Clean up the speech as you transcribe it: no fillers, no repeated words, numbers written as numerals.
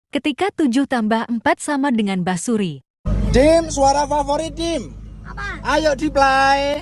Ketika 7 tambah 4 sama dengan Basuri. Dim, suara favorit Dim. Apa? Ayo di play.